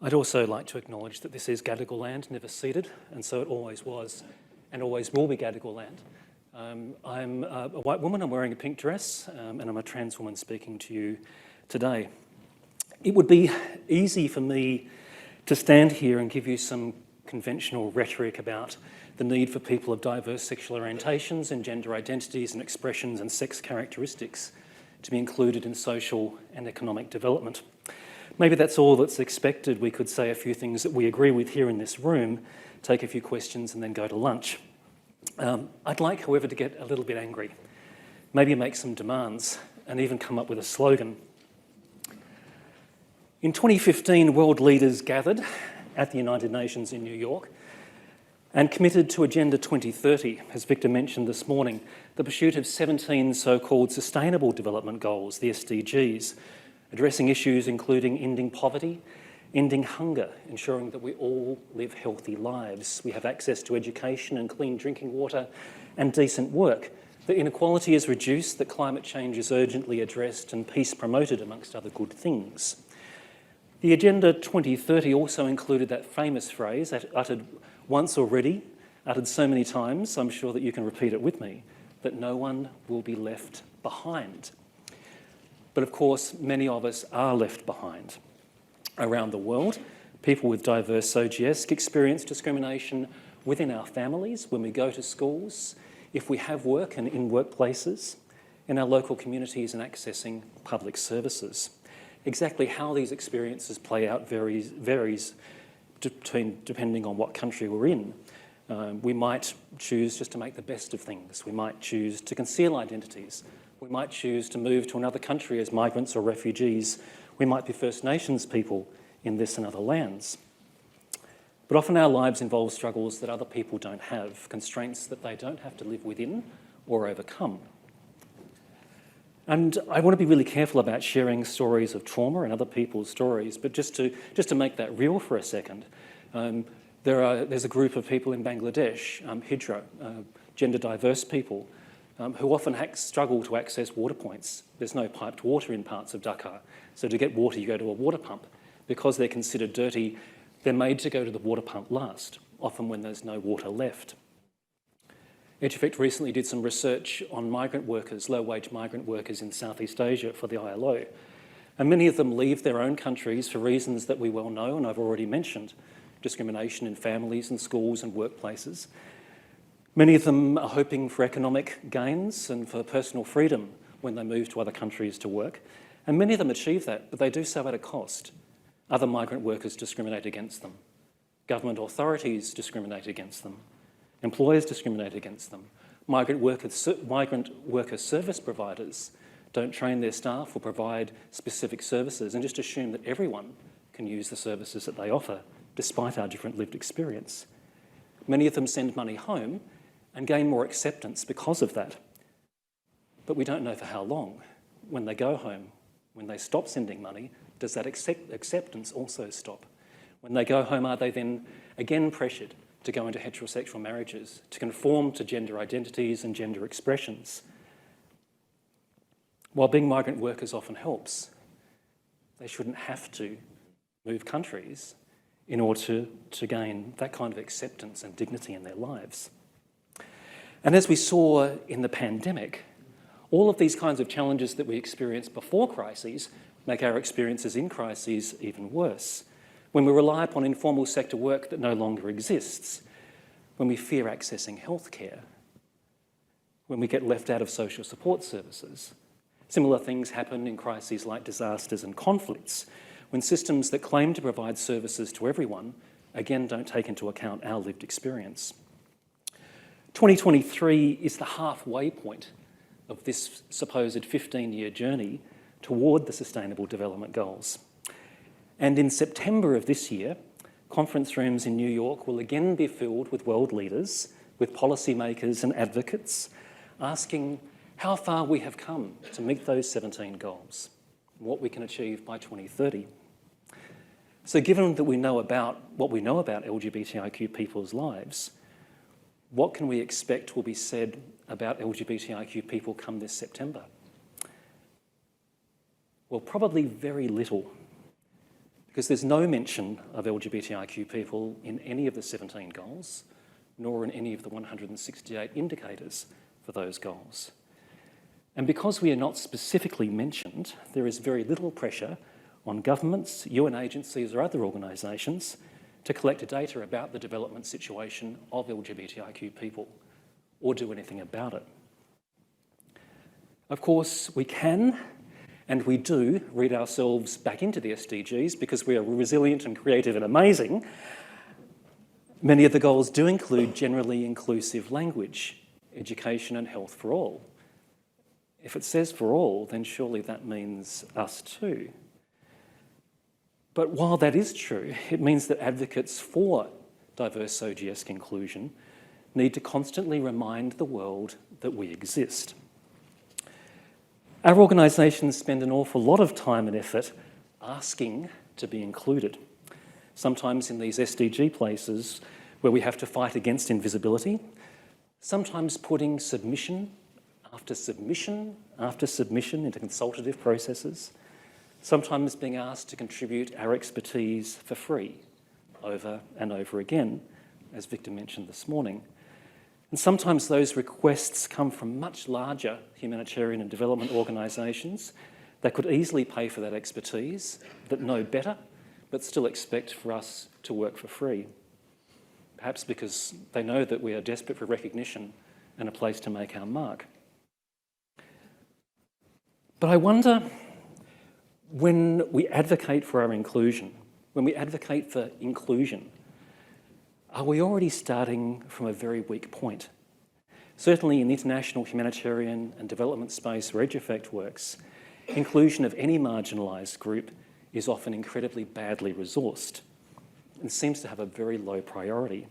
I'd also like to acknowledge that this is Gadigal land, never ceded, and so it always was and always will be Gadigal land. I'm a white woman, I'm wearing a pink dress, and I'm a trans woman speaking to you today. It would be easy for me to stand here and give you some conventional rhetoric about the need for people of diverse sexual orientations and gender identities and expressions and sex characteristics to be included in social and economic development. Maybe that's all that's expected. We could say a few things that we agree with here in this room, take a few questions and then go to lunch. I'd like, however, to get a little bit angry, maybe make some demands and even come up with a slogan. In 2015, world leaders gathered at the United Nations in New York and committed to Agenda 2030, as Victor mentioned this morning, the pursuit of 17 so-called Sustainable Development Goals, the SDGs, addressing issues including ending poverty, ending hunger, ensuring that we all live healthy lives, we have access to education and clean drinking water and decent work, that inequality is reduced, that climate change is urgently addressed and peace promoted, amongst other good things. The Agenda 2030 also included that famous phrase, uttered once already, uttered so many times, I'm sure that you can repeat it with me, that no one will be left behind. But of course, many of us are left behind. Around the world, people with diverse OGS experience discrimination within our families, when we go to schools, if we have work and in workplaces, in our local communities and accessing public services. Exactly how these experiences play out varies depending on what country we're in. We might choose just to make the best of things. We might choose to conceal identities. We might choose to move to another country as migrants or refugees. We might be First Nations people in this and other lands. But often our lives involve struggles that other people don't have, constraints that they don't have to live within or overcome. And I want to be really careful about sharing stories of trauma and other people's stories, but just to make that real for a second, there's a group of people in Bangladesh, Hijra, gender diverse people, who often struggle to access water points. There's no piped water in parts of Dhaka, so to get water you go to a water pump. Because they're considered dirty, they're made to go to the water pump last, often when there's no water left. EduFect recently did some research on migrant workers, low-wage migrant workers in Southeast Asia for the ILO, and many of them leave their own countries for reasons that we well know and I've already mentioned, discrimination in families and schools and workplaces. Many of them are hoping for economic gains and for personal freedom when they move to other countries to work. And many of them achieve that, but they do so at a cost. Other migrant workers discriminate against them. Government authorities discriminate against them. Employers discriminate against them. Migrant worker service providers don't train their staff or provide specific services and just assume that everyone can use the services that they offer, despite our different lived experience. Many of them send money home and gain more acceptance because of that. But we don't know for how long. When they go home, when they stop sending money, does that acceptance also stop? When they go home, are they then again pressured to go into heterosexual marriages, to conform to gender identities and gender expressions? While being migrant workers often helps, they shouldn't have to move countries in order to gain that kind of acceptance and dignity in their lives. And as we saw in the pandemic, all of these kinds of challenges that we experienced before crises make our experiences in crises even worse. When we rely upon informal sector work that no longer exists, when we fear accessing healthcare, when we get left out of social support services. Similar things happen in crises like disasters and conflicts, when systems that claim to provide services to everyone, again, don't take into account our lived experience. 2023 is the halfway point of this supposed 15-year journey toward the Sustainable Development Goals. And in September of this year, conference rooms in New York will again be filled with world leaders, with policymakers and advocates, asking how far we have come to meet those 17 goals, and what we can achieve by 2030. So given that we know about what we know about LGBTIQ people's lives, what can we expect will be said about LGBTIQ people come this September? Well, probably very little. because there's no mention of LGBTIQ people in any of the 17 goals, nor in any of the 168 indicators for those goals. And because we are not specifically mentioned, there is very little pressure on governments, UN agencies or other organisations to collect data about the development situation of LGBTIQ people or do anything about it. Of course, we can and we do read ourselves back into the SDGs because we are resilient and creative and amazing. Many of the goals do include generally inclusive language, education and health for all. If it says for all, then surely that means us too. But while that is true, it means that advocates for diverse OGS inclusion need to constantly remind the world that we exist. Our organisations spend an awful lot of time and effort asking to be included, sometimes in these SDG places where we have to fight against invisibility, sometimes putting submission after submission after submission into consultative processes, sometimes being asked to contribute our expertise for free over and over again, as Victor mentioned this morning. And sometimes those requests come from much larger humanitarian and development organisations that could easily pay for that expertise, that know better, but still expect for us to work for free. Perhaps because they know that we are desperate for recognition and a place to make our mark. But I wonder, when we advocate for our inclusion, when we advocate for inclusion, are we already starting from a very weak point? Certainly in the international humanitarian and development space where EduEffect works, inclusion of any marginalised group is often incredibly badly resourced and seems to have a very low priority.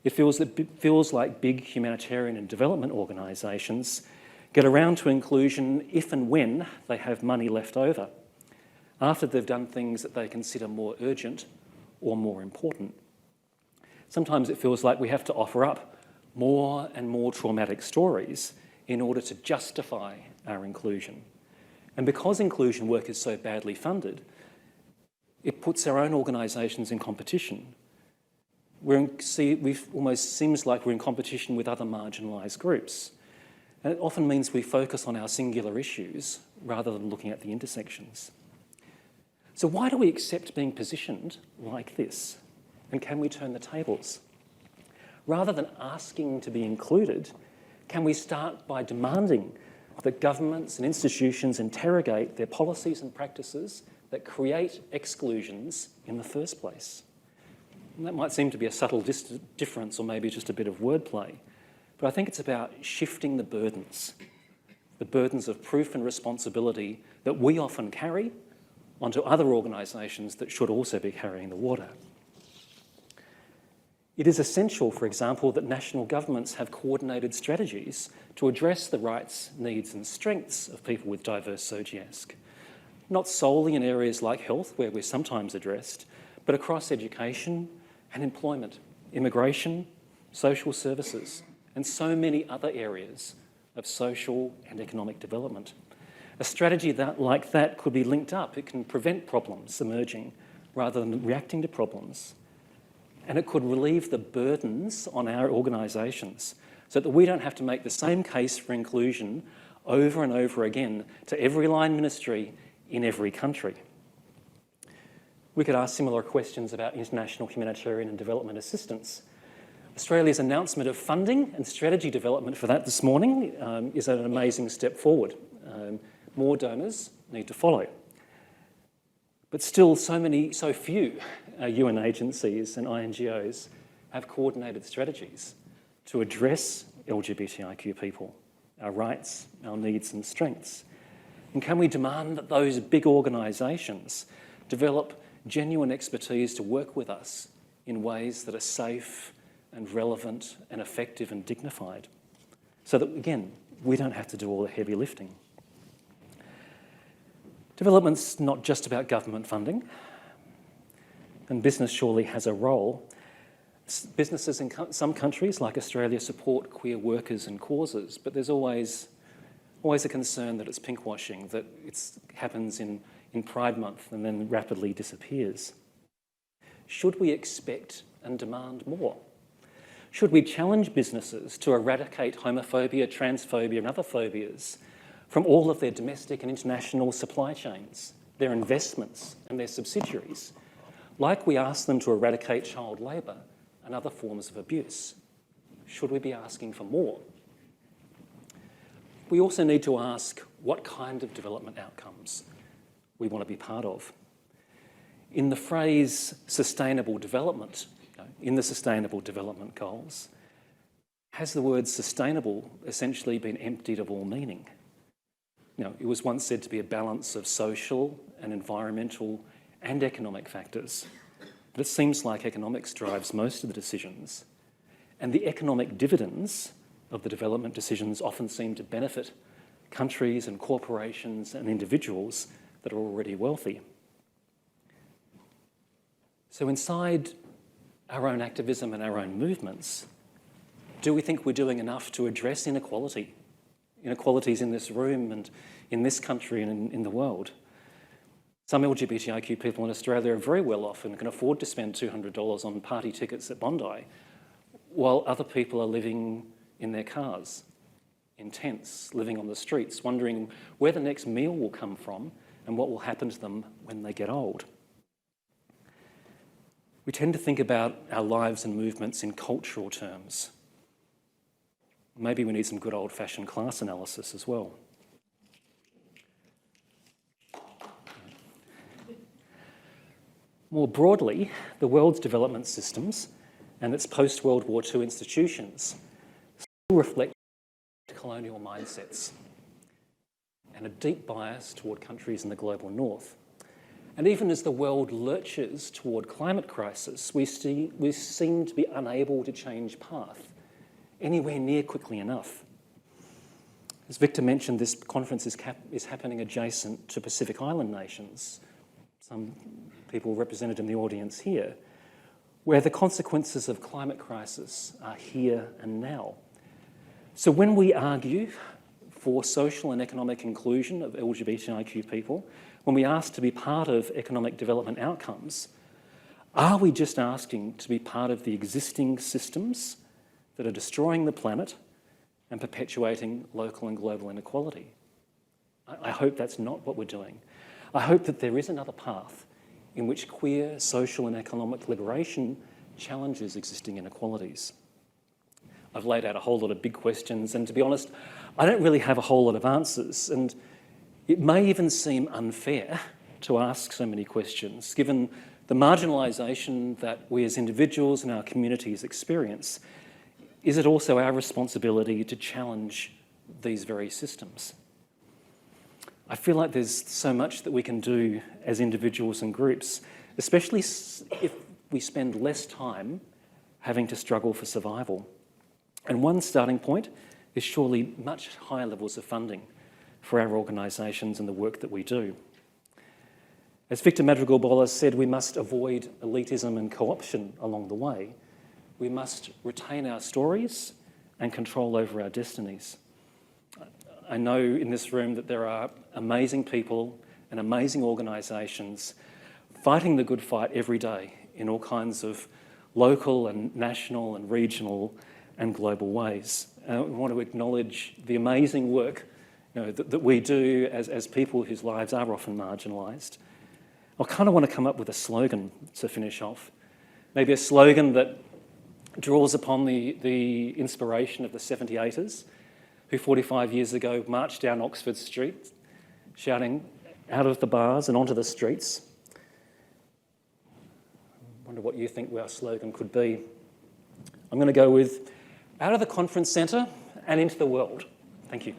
It feels like big humanitarian and development organisations get around to inclusion if and when they have money left over, after they've done things that they consider more urgent or more important. Sometimes it feels like we have to offer up more and more traumatic stories in order to justify our inclusion. And because inclusion work is so badly funded, it puts our own organisations in competition. It almost seems like we're in competition with other marginalised groups. And it often means we focus on our singular issues rather than looking at the intersections. So why do we accept being positioned like this? And can we turn the tables? Rather than asking to be included, can we start by demanding that governments and institutions interrogate their policies and practices that create exclusions in the first place? And that might seem to be a subtle difference or maybe just a bit of wordplay, but I think it's about shifting the burdens of proof and responsibility that we often carry onto other organisations that should also be carrying the water. It is essential, for example, that national governments have coordinated strategies to address the rights, needs and strengths of people with diverse OGS, not solely in areas like health, where we're sometimes addressed, but across education and employment, immigration, social services, and so many other areas of social and economic development. A strategy like that could be linked up. It can prevent problems emerging rather than reacting to problems. And it could relieve the burdens on our organisations so that we don't have to make the same case for inclusion over and over again to every line ministry in every country. We could ask similar questions about international humanitarian and development assistance. Australia's announcement of funding and strategy development for that this morning is an amazing step forward. More donors need to follow. But still, so few UN agencies and INGOs have coordinated strategies to address LGBTIQ people, our rights, our needs and strengths. And can we demand that those big organisations develop genuine expertise to work with us in ways that are safe and relevant and effective and dignified, so that, again, we don't have to do all the heavy lifting? Development's not just about government funding, and business surely has a role. Businesses in some countries, like Australia, support queer workers and causes, but there's always a concern that it's pinkwashing, that it happens in in Pride Month and then rapidly disappears. Should we expect and demand more? Should we challenge businesses to eradicate homophobia, transphobia and other phobias from all of their domestic and international supply chains, their investments and their subsidiaries, like we ask them to eradicate child labour and other forms of abuse? Should we be asking for more? We also need to ask what kind of development outcomes we want to be part of. In the phrase sustainable development, in the Sustainable Development Goals, has the word sustainable essentially been emptied of all meaning? It was once said to be a balance of social and environmental and economic factors, but it seems like economics drives most of the decisions, and the economic dividends of the development decisions often seem to benefit countries and corporations and individuals that are already wealthy. So inside our own activism and our own movements, do we think we're doing enough to address inequality? Inequalities in this room and in this country and in the world. Some LGBTIQ people in Australia are very well off and can afford to spend $200 on party tickets at Bondi, while other people are living in their cars, in tents, living on the streets, wondering where the next meal will come from and what will happen to them when they get old. We tend to think about our lives and movements in cultural terms. Maybe we need some good old-fashioned class analysis as well. More broadly, the world's development systems and its post-World War II institutions still reflect colonial mindsets and a deep bias toward countries in the global north. And even as the world lurches toward climate crisis, we seem to be unable to change path anywhere near quickly enough. As Victor mentioned, this conference is happening adjacent to Pacific Island nations, some people represented in the audience here, where the consequences of climate crisis are here and now. So when we argue for social and economic inclusion of LGBTIQ people, when we ask to be part of economic development outcomes, are we just asking to be part of the existing systems that are destroying the planet and perpetuating local and global inequality? I hope that's not what we're doing. I hope that there is another path in which queer, social and economic liberation challenges existing inequalities. I've laid out a whole lot of big questions, and to be honest, I don't really have a whole lot of answers, and it may even seem unfair to ask so many questions, given the marginalisation that we as individuals and our communities experience. Is it also our responsibility to challenge these very systems? I feel like there's so much that we can do as individuals and groups, especially if we spend less time having to struggle for survival. And one starting point is surely much higher levels of funding for our organisations and the work that we do. As Victor Madrigal-Bola said, we must avoid elitism and co-option along the way. We must retain our stories and control over our destinies. I know in this room that there are amazing people and amazing organisations fighting the good fight every day in all kinds of local and national and regional and global ways. We want to acknowledge the amazing work that we do as people whose lives are often marginalised. I kind of want to come up with a slogan to finish off. Maybe a slogan that draws upon the inspiration of the 78ers, who 45 years ago marched down Oxford Street, shouting out of the bars and onto the streets. I wonder what you think our slogan could be. I'm going to go with, out of the conference centre and into the world. Thank you.